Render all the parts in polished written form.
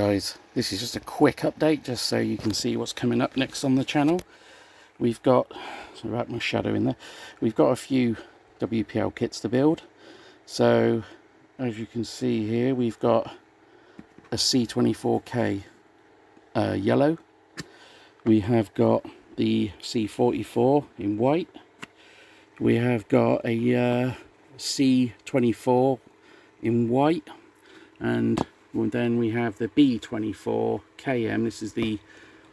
guys, this is just a quick update just so you can see what's coming up next on the channel. We've got, so wrap my shadow in there, we've got a few WPL kits to build. So as you can see here, we've got a C24K yellow, we have got the C44 in white, we have got a C24 in white, and then we have the B24 KM. This is the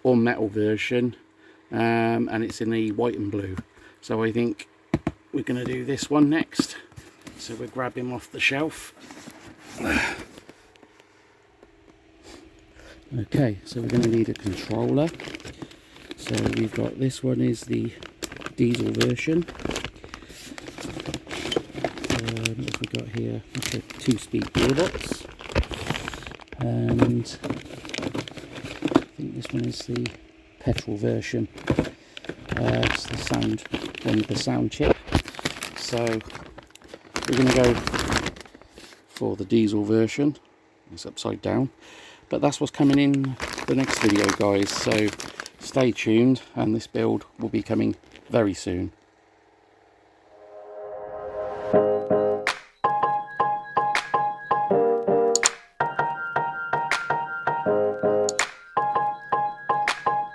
all metal version, and it's in the white and blue. So I think we're going to do this one next. So we'll grab him off the shelf. Okay, so we're going to need a controller. So we've got, this one is the diesel version. What have we got here? It's a 2-speed gearbox. And I think this one is the petrol version. It's the sound, one with the sound chip. So we're going to go for the diesel version. It's upside down, but that's what's coming in the next video, guys. So stay tuned, and this build will be coming very soon.